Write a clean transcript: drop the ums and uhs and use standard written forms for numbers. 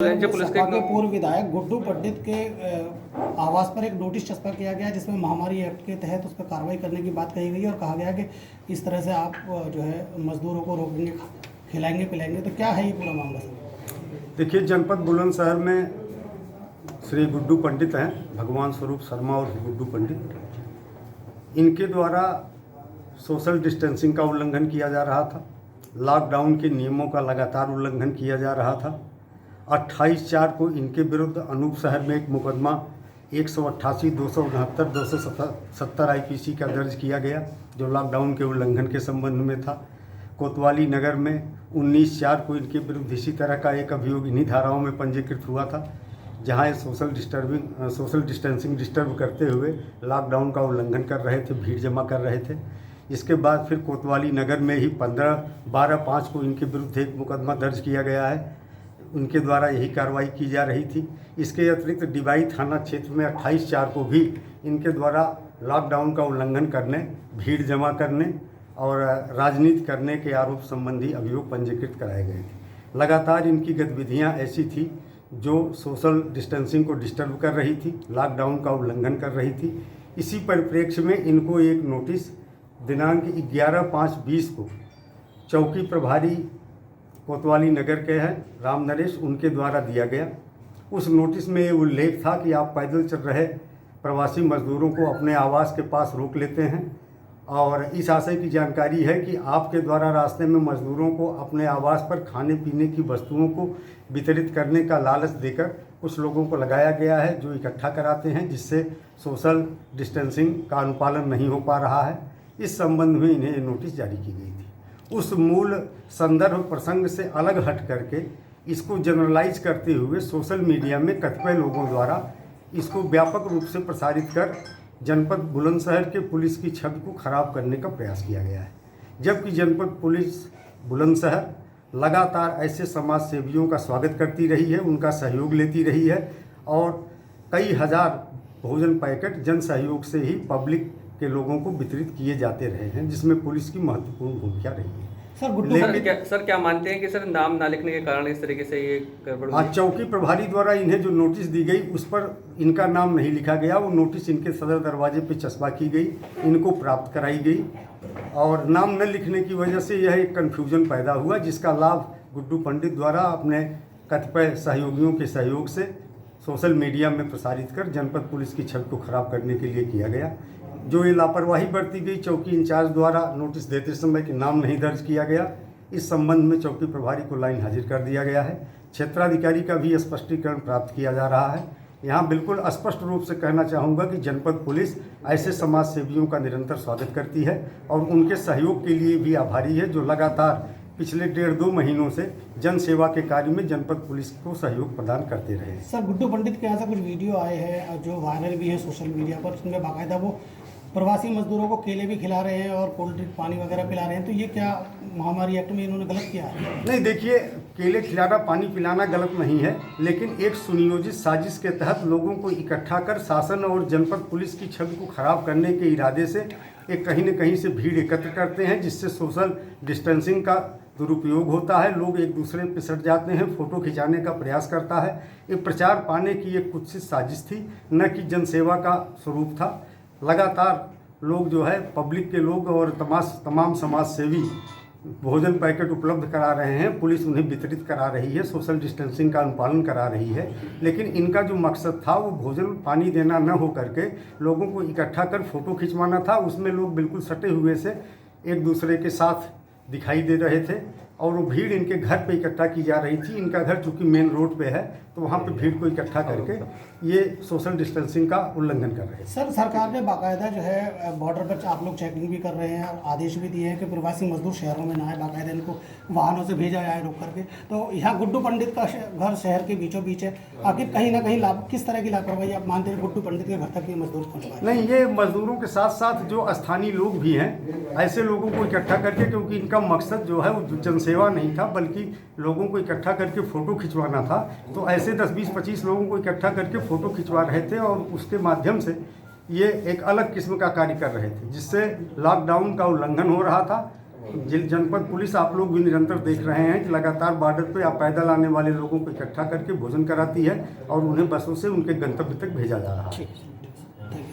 Police Sapa के पूर्व विधायक गुड्डू पंडित के आवास पर एक नोटिस चस्पा किया गया जिसमें महामारी एक्ट के तहत उस पर कार्रवाई करने की बात कही गई और कहा गया कि इस तरह से आप जो है मजदूरों को रोकेंगे, खिलाएंगे पिलाएंगे। तो क्या है ये पूरा मामला सर? देखिए, जनपद बुलंदशहर में श्री गुड्डू पंडित हैं, भगवान स्वरूप शर्मा और गुड्डू पंडित। इनके द्वारा सोशल डिस्टेंसिंग का उल्लंघन किया जा रहा था, लॉकडाउन के नियमों का लगातार उल्लंघन किया जा रहा था। 28/4 को इनके विरुद्ध अनूप शहर में एक मुकदमा 188, 269, 270 IPC का दर्ज किया गया जो लॉकडाउन के उल्लंघन के संबंध में था। कोतवाली नगर में 19/4 को इनके विरुद्ध इसी तरह का एक अभियोग इन्हीं धाराओं में पंजीकृत हुआ था, जहां ये सोशल डिस्टेंसिंग डिस्टर्ब करते हुए लॉकडाउन का उल्लंघन कर रहे थे, भीड़ जमा कर रहे थे। इसके बाद फिर कोतवाली नगर में ही 12/5 को इनके विरुद्ध एक मुकदमा दर्ज किया गया है, उनके द्वारा यही कार्रवाई की जा रही थी। इसके अतिरिक्त डिबाई थाना क्षेत्र में 28/4 को भी इनके द्वारा लॉकडाउन का उल्लंघन करने, भीड़ जमा करने और राजनीति करने के आरोप संबंधी अभियोग पंजीकृत कराए गए थे। लगातार इनकी गतिविधियां ऐसी थी जो सोशल डिस्टेंसिंग को डिस्टर्ब कर रही थी, लॉकडाउन का उल्लंघन कर रही थी। इसी परिप्रेक्ष्य में इनको एक नोटिस दिनांक 11/5/20 को चौकी प्रभारी कोतवाली नगर के हैं राम नरेश, उनके द्वारा दिया गया। उस नोटिस में ये उल्लेख था कि आप पैदल चल रहे प्रवासी मजदूरों को अपने आवास के पास रोक लेते हैं और इस आशय की जानकारी है कि आपके द्वारा रास्ते में मजदूरों को अपने आवास पर खाने पीने की वस्तुओं को वितरित करने का लालच देकर कुछ लोगों को लगाया गया है जो इकट्ठा कराते हैं, जिससे सोशल डिस्टेंसिंग का अनुपालन नहीं हो पा रहा है। इस संबंध में इन्हें नोटिस जारी की गई थी। उस मूल संदर्भ प्रसंग से अलग हट करके इसको जनरलाइज करते हुए सोशल मीडिया में कतिपय लोगों द्वारा इसको व्यापक रूप से प्रसारित कर जनपद बुलंदशहर के पुलिस की छवि को खराब करने का प्रयास किया गया है। जबकि जनपद पुलिस बुलंदशहर लगातार ऐसे समाज सेवियों का स्वागत करती रही है, उनका सहयोग लेती रही है और कई हजार भोजन पैकेट जन सहयोग से ही पब्लिक के लोगों को वितरित किए जाते रहे हैं, जिसमें पुलिस की महत्वपूर्ण भूमिका रही है। सर क्या मानते हैं कि सर नाम ना लिखने के कारण इस तरीके से ये गड़बड़ हुई? आज चौकी प्रभारी द्वारा इन्हें जो नोटिस दी गई उस पर इनका नाम नहीं लिखा गया। वो नोटिस इनके सदर दरवाजे पे चस्पा की गई, इनको प्राप्त कराई गई और नाम न लिखने की वजह से यह एक कन्फ्यूजन पैदा हुआ, जिसका लाभ गुड्डू पंडित द्वारा अपने कतिपय सहयोगियों के सहयोग से सोशल मीडिया में प्रसारित कर जनपद पुलिस की छवि को खराब करने के लिए किया गया। जो ये लापरवाही बरती गई चौकी इंचार्ज द्वारा नोटिस देते समय कि नाम नहीं दर्ज किया गया, इस संबंध में चौकी प्रभारी को लाइन हाजिर कर दिया गया है। क्षेत्राधिकारी का भी स्पष्टीकरण प्राप्त किया जा रहा है। यहाँ बिल्कुल स्पष्ट रूप से कहना चाहूँगा कि जनपद पुलिस ऐसे समाज सेवियों का निरंतर स्वागत करती है और उनके सहयोग के लिए भी आभारी है, जो लगातार पिछले 1.5-2 महीनों से जन सेवा के कार्य में जनपद पुलिस को सहयोग प्रदान करते रहे। सर, गुड्डू पंडित के यहाँ से कुछ वीडियो आए हैं जो वायरल भी है सोशल मीडिया पर, उसमें बाकायदा वो प्रवासी मजदूरों को केले भी खिला रहे हैं और कोल्ड ड्रिंक पानी वगैरह पिला रहे हैं। तो ये क्या महामारी एक्ट में इन्होंने गलत किया है? नहीं, देखिए, केले खिलाना पानी पिलाना गलत नहीं है, लेकिन एक सुनियोजित साजिश के तहत लोगों को इकट्ठा कर शासन और जनपद पुलिस की छवि को खराब करने के इरादे से एक कहीं न कहीं से भीड़ एकत्र करते हैं, जिससे सोशल डिस्टेंसिंग का दुरुपयोग होता है। लोग एक दूसरे पे सट जाते हैं, फोटो खिंचाने का प्रयास करता है। एक प्रचार पाने की एक कुत्सित साजिश थी, न कि जनसेवा का स्वरूप था। लगातार लोग जो है पब्लिक के लोग और तमाम समाज सेवी भोजन पैकेट उपलब्ध करा रहे हैं, पुलिस उन्हें वितरित करा रही है, सोशल डिस्टेंसिंग का अनुपालन करा रही है। लेकिन इनका जो मकसद था वो भोजन पानी देना न हो करके लोगों को इकट्ठा कर फोटो खिंचवाना था। उसमें लोग बिल्कुल सटे हुए से एक दूसरे के साथ दिखाई दे रहे थे और वो भीड़ इनके घर पे इकट्ठा की जा रही थी। इनका घर चूँकि मेन रोड पे है तो वहाँ पे भीड़ को इकट्ठा करके ये सोशल डिस्टेंसिंग का उल्लंघन कर रहे हैं। सर, सरकार ने बाकायदा जो है बॉर्डर पर आप लोग चेकिंग भी कर रहे हैं और आदेश भी दिए हैं कि प्रवासी मजदूर शहरों में ना आए, बाकायदा इनको वाहनों से भेजा जाए रोक करके। तो यहाँ गुड्डू पंडित का घर शहर के बीचों बीच है, आखिर कहीं ना कहीं किस तरह की लापरवाही आप मानते हैं गुड्डू पंडित के घर तक ये मजदूर पहुँचवाए? नहीं, ये मजदूरों के साथ साथ जो स्थानीय लोग भी हैं, ऐसे लोगों को इकट्ठा करके, क्योंकि इनका मकसद जो है वो जनसेवा नहीं था बल्कि लोगों को इकट्ठा करके फ़ोटो खिंचवाना था, तो ऐसे 10, 20, 25 लोगों को इकट्ठा करके फ़ोटो खिंचवा रहे थे और उसके माध्यम से ये एक अलग किस्म का कार्य कर रहे थे, जिससे लॉकडाउन का उल्लंघन हो रहा था। जनपद पुलिस आप लोग भी निरंतर देख रहे हैं कि लगातार बॉर्डर पे आप पैदल आने वाले लोगों को इकट्ठा करके भोजन कराती है और उन्हें बसों से उनके गंतव्य तक भेजा जा रहा है। ठीक है।